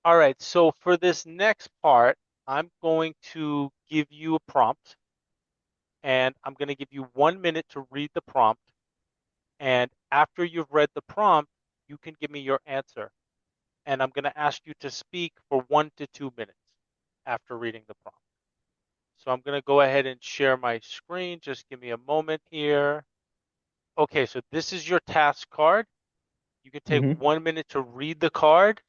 All right, so for this next part, I'm going to give you a prompt, and I'm going to give you 1 minute to read the prompt. And after you've read the prompt, you can give me your answer. And I'm going to ask you to speak for 1 to 2 minutes after reading the prompt. So I'm going to go ahead and share my screen. Just give me a moment here. Okay, so this is your task card. You can take Hmm. 1 minute to read the card,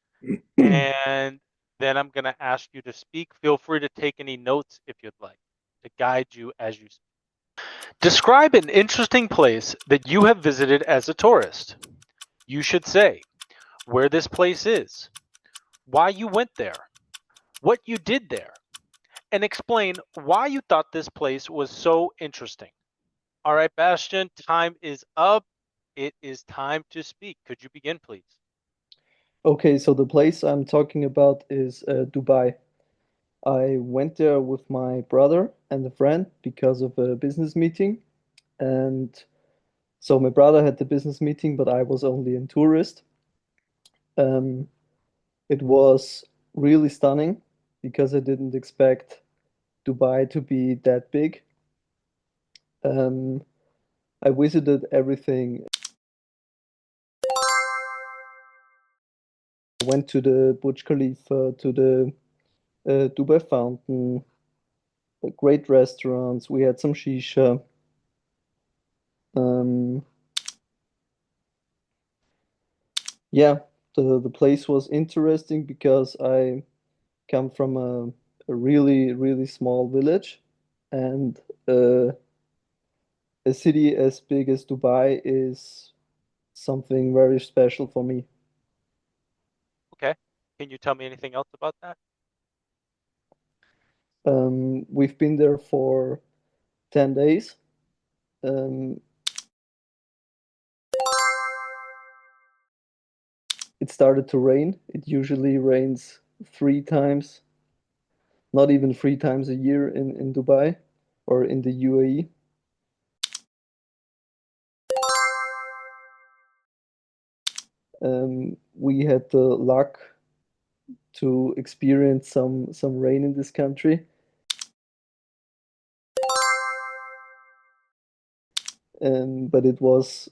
and then I'm going to ask you to speak. Feel free to take any notes if you'd like to guide you as you speak. Describe an interesting place that you have visited as a tourist. You should say where this place is, why you went there, what you did there, and explain why you thought this place was so interesting. All right, Bastian, time is up. It is time to speak. Could you begin, please? Okay, so the place I'm talking about is Dubai. I went there with my brother and a friend because of a business meeting. And so my brother had the business meeting, but I was only a tourist. Um, it was really stunning because I didn't expect Dubai to be that big. Um, I visited everything. I went to the Burj Khalifa, to the Dubai Fountain, great restaurants. We had some shisha. Um, yeah, the place was interesting because I come from a really, really small village, and uh, a city as big as Dubai is something very special for me. Okay. Can you tell me anything else about that? We've been there for 10 days. Um, it started to rain. It usually rains 3 times, not even 3 times a year in Dubai or in the UAE. We had the luck to experience some rain in this country, but it was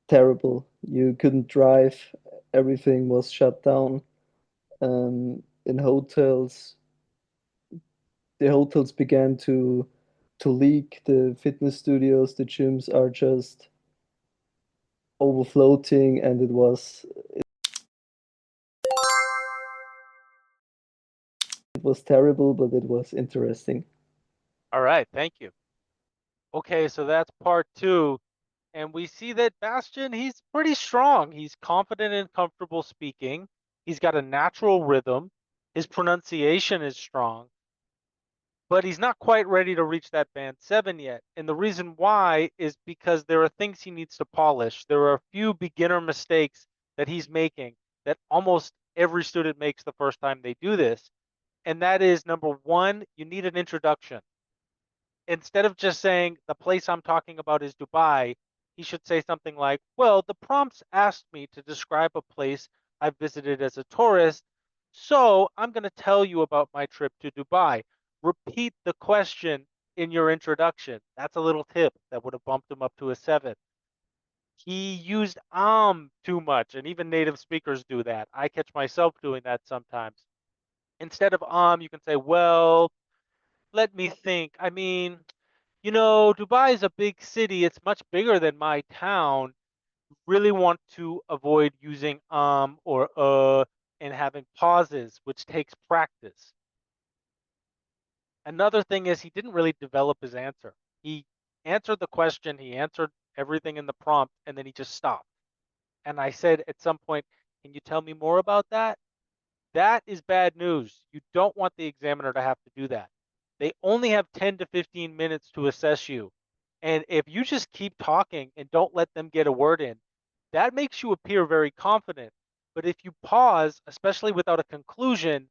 terrible. You couldn't drive. Everything was shut down. In hotels, the hotels began to leak. The fitness studios, the gyms are just overfloating, and it was terrible, but it was interesting. All right, thank you. Okay, so that's part two. And we see that Bastian, he's pretty strong. He's confident and comfortable speaking. He's got a natural rhythm. His pronunciation is strong, but he's not quite ready to reach that band seven yet. And the reason why is because there are things he needs to polish. There are a few beginner mistakes that he's making that almost every student makes the first time they do this. And that is number one, you need an introduction. Instead of just saying the place I'm talking about is Dubai, he should say something like, well, the prompts asked me to describe a place I visited as a tourist, so I'm going to tell you about my trip to Dubai. Repeat the question in your introduction. That's a little tip that would have bumped him up to a seven. He used too much, and even native speakers do that. I catch myself doing that sometimes. Instead of you can say, well, let me think. I mean, Dubai is a big city. It's much bigger than my town. Really want to avoid using or and having pauses, which takes practice. Another thing is he didn't really develop his answer. He answered the question, he answered everything in the prompt, and then he just stopped. And I said at some point, can you tell me more about that? That is bad news. You don't want the examiner to have to do that. They only have 10 to 15 minutes to assess you. And if you just keep talking and don't let them get a word in, that makes you appear very confident. But if you pause, especially without a conclusion,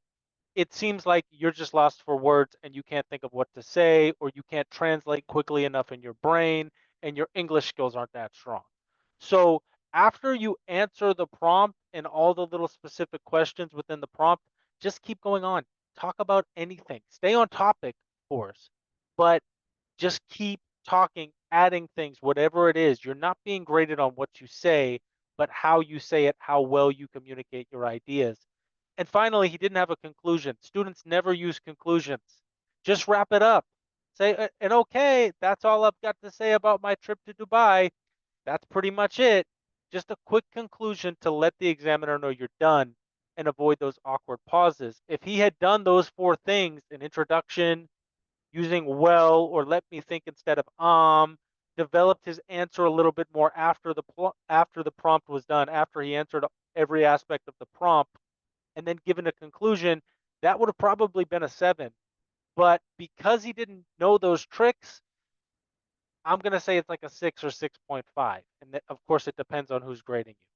it seems like you're just lost for words and you can't think of what to say, or you can't translate quickly enough in your brain, and your English skills aren't that strong. So After you answer the prompt and all the little specific questions within the prompt, just keep going on. Talk about anything. Stay on topic, of course, but just keep talking, adding things, whatever it is. You're not being graded on what you say, but how you say it, how well you communicate your ideas. And finally, he didn't have a conclusion. Students never use conclusions. Just wrap it up. Say, and okay, that's all I've got to say about my trip to Dubai. That's pretty much it. Just a quick conclusion to let the examiner know you're done and avoid those awkward pauses. If he had done those four things, an introduction, using well or let me think instead of developed his answer a little bit more after the prompt was done, after he answered every aspect of the prompt, and then given a conclusion, that would have probably been a 7. But because he didn't know those tricks, I'm going to say it's like a 6 or 6.5. And of course, it depends on who's grading you.